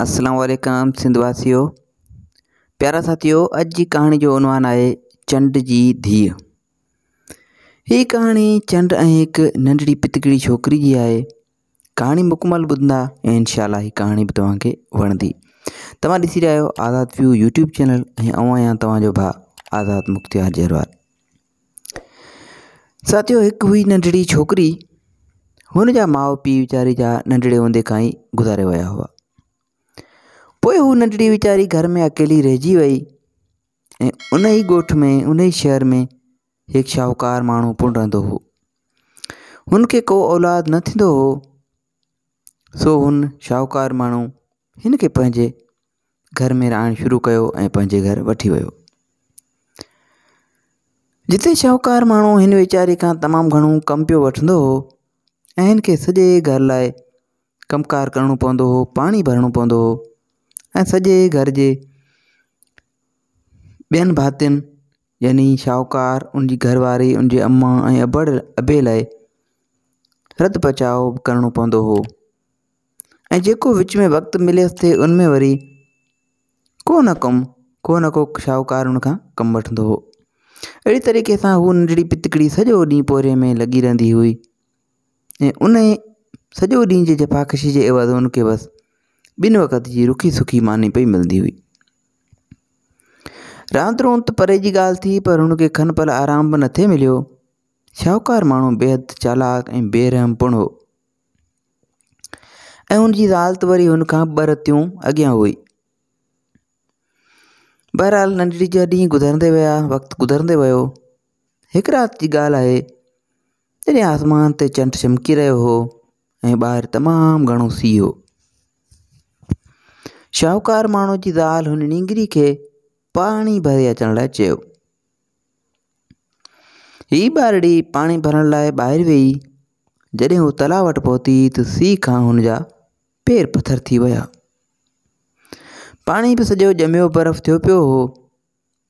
अस्सलाम वालेकुम सिंधवासियों। प्यारा साथियों, अज की कहानी जो उनवान है चंड जी धीअ। ही कहानी चंड एक नंढड़ी पितकड़ी छोकरी की है। कहानी मुकमल ॿुधंदा ऐं इंशाअल्लाह ही कहानी भी तव्हांखे वणंदी। तव्हां ॾिसी रहिया आहियो आज़ाद व्यू यूट्यूब चैनल ऐं आहियां तव्हांजो भाउ आज़ाद मुख्तियार जरवाल। साथियों, एक हुई नंढड़ी छोकरी, हुन जा माउ पीउ वीचारी जा नंढड़े हूंदे खां ही गुज़ारे विया हुआ। पोइ हू नंढड़ी वीचारी घर में अकेली रहिजी वई ऐं उन ही ॻोठ में उन ही शहर में एक शाहूकार माण्हू पुण रहंदो हो। हुनखे को औलाद न थींदो हो, सो हुन शाहूकार माण्हू हिनखे पंहिंजे घर में रहणु शुरू कयो ऐं पंहिंजे घर वठी वियो। जिते शाहूकार माण्हू हिन वीचारी खां तमामु घणो कमु पियो वठंदो हो ऐं हिनखे सॼे घर लाइ कमकार करणो पवंदो हो, पाणी भरणो पवंदो हो ऐं सॼे घर जे ॿियनि भातियुनि यानी शाहूकार, उनजी घरवारी, उनजे अम्मा ऐं अबे लाइ रध बचाव करणो पवंदो हो। ऐं जेको विच में वक़्तु मिलेसि थे उनमें वरी को न को शाहूकार उन खां कमु वठंदो हो। अहिड़ी तरीक़े सां हू नंढड़ी पितकड़ी सॼो ॾींहुं पोरे में लॻी रहंदी हुई ऐं उन सॼो ॾींहुं जे जफ़ाकशी जे एवज़ उनखे बसि ॿिनि वक़्त जी रुखी सुखी मानी पई मिलंदी हुई। रांदि रोंद परे जी ॻाल्हि थी, पर हुनखे खन पल आराम बि न थिए मिलियो। शाहूकार माण्हू बेहद चालाक ऐं बेरहम पुण हो ऐं हुनजी ज़ाल त वरी हुन खां ॿ रतियूं अॻियां हुई। बहरहाल नंढड़ी जा ॾींहं गुज़रंदे विया, वक़्तु गुज़रंदे वियो। हिकु राति जी ॻाल्हि आहे जॾहिं आसमान ते चंडु चमकी रहियो हो ऐं ॿाहिरि तमामु घणो सीउ हो। शाहूकार माण्हू जी ज़ाल हुन नींगरी खे पाणी भरे अचण लाइ चयो। ही ॿारड़ी पाणी भरण लाइ ॿाहिरि वेई। जॾहिं हू तलाउ वटि पहुती त सीउ खां हुन जा पेर पथर थी विया। पाणी बि सॼो ॼमियो बर्फ़ थियो पियो हो।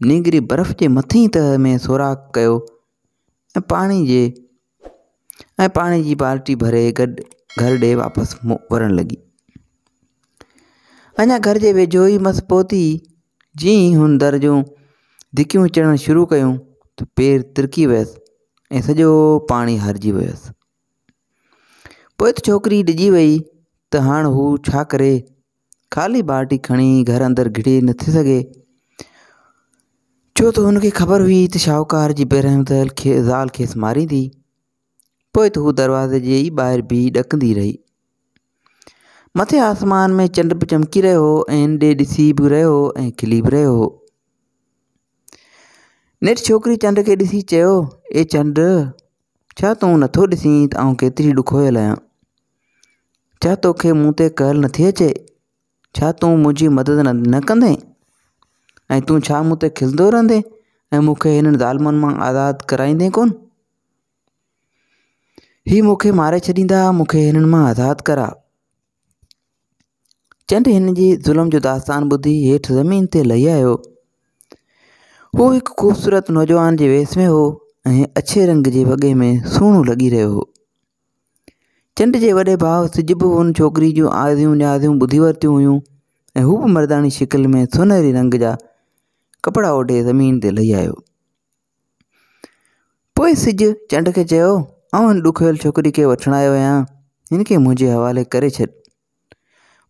नींगरी बर्फ़ जे मथीं तह में सोराख़ कयो ऐं पाणी जी बाल्टी भरे घर ॾे वापसि वरण लॻी। अञा घर जे वेझो ई मस पहुती। जीअं हुन दर जूं धिकियूं चढ़णु शुरू कयूं त पेर तिरकी वियसि ऐं सॼो पाणी हारिजी वियसि। पोइ त छोकिरी ॾिजी वई त हाणे हू छा करे। ख़ाली बाल्टी खणी घर अंदरि घिड़ी न थी सघे, छो त हुनखे ख़बर हुई त शाहूकार जी बेरहम ज़ाल खेसि मारींदी। पोइ त हू दरवाज़े जे ई ॿाहिरि बीही ॾकंदी रही। मथे आसमान में चंड बि चमकी रहियो हो ऐं इन ॾे ॾिसी बि रहियो हो ऐं खिली बि रहियो हो। नेठि छोकिरी चंड खे ॾिसी चयो, ए चंड, छा तूं नथो ॾिसीं त आउं केतिरी ॾुखोयल आहियां? छा तोखे मूं ते कहल नथी अचे? छा तूं मुंहिंजी मदद न कंदे ऐं तूं छा मूं ते खिलंदो रहंदे ऐं मूंखे हिननि ज़ालमुनि मां आज़ादु कराईंदे कोन? ही मूंखे मारे छॾींदा, मूंखे हिननि मां आज़ादु करा। चंड हिन जी ज़ुल्म जो दास्तान ॿुधी हेठि ज़मीन ते लही आयो। हू हिकु ख़ूबसूरत नौजवान जे वेस में हो ऐं अछे रंग जे वॻे में सुहिणो लॻी रहियो हो। चंड जे वॾे भाउ सिज बि हुन छोकिरी जूं आज़ियूं न्याज़ियूं ॿुधी वरितियूं हुयूं ऐं हू बि मर्दानी शिकिल में सुनहरी रंग जा कपिड़ा ओढ़े ज़मीन ते लही आयो। पोइ सिज चंड खे चयो, आउं हिन ॾुखियल छोकिरी खे वठणु आयो आहियां, हिनखे मुंहिंजे हवाले करे छॾ,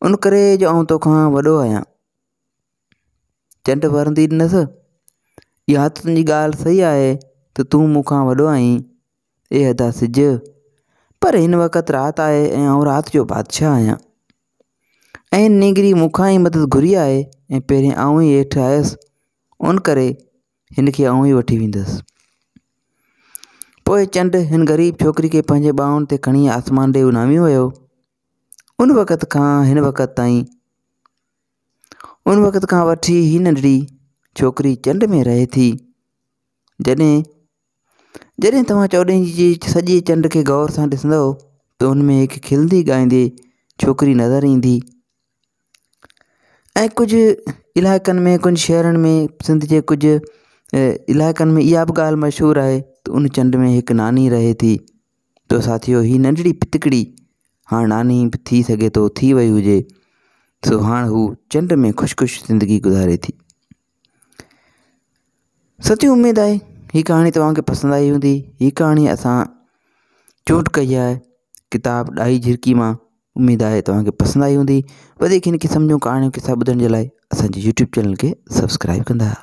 उन करे जो आउं तोखां वॾो आहियां। चंड वरंदी ॾिनसि, इहा त तुंहिंजी ॻाल्हि सही आहे त तूं मूंखां वॾो आहीं, ए हदा सिज, पर हिन वक़्तु राति आहे ऐं आउं राति जो बादशाह आहियां ऐं नींगरी मूंखां ई मदद घुरी आहे ऐं पहिरीं आउं ई हेठि आयुसि, उन करे हिनखे आउं ई वठी वेंदुसि। पोइ चंड हिन ग़रीब छोकिरी खे पंहिंजे ॿाहुनि ते खणी आसमान ॾे उॾामी वियो। उन वक़्त खां वठी ही नंढड़ी छोकिरी चंड में रहे थी। जॾहिं तव्हां चोॾहं जी सॼे चंड खे गौर सां ॾिसंदव त उन में हिकु खिलंदी ॻाईंदी छोकिरी नज़र ईंदी। ऐं कुझु इलाइक़नि में, कुझु शहरनि में, सिंध जे कुझु इलाइक़नि में इहा बि ॻाल्हि मशहूरु आहे त उन चंड में हिकु नानी रहे थी। तो साथियों, ही नंढड़ी पितकड़ी हाणे नानी बि थी सघे थो थी वई हुजे, सो हाणे हू चंड में ख़ुशि ख़ुशि ज़िंदगी गुज़ारे थी। सची उम्मीद आहे हीअ कहाणी तव्हांखे पसंदि आई हूंदी। हीअ कहाणी असां चूंड कई आहे किताब ॾाही झिरकी मां। उम्मीद आहे तव्हांखे पसंदि आई हूंदी। वधीक हिन क़िस्म जूं कहाणियूं किसा ॿुधण जे लाइ असांजे यूट्यूब चैनल खे सब्सक्राइब कंदा।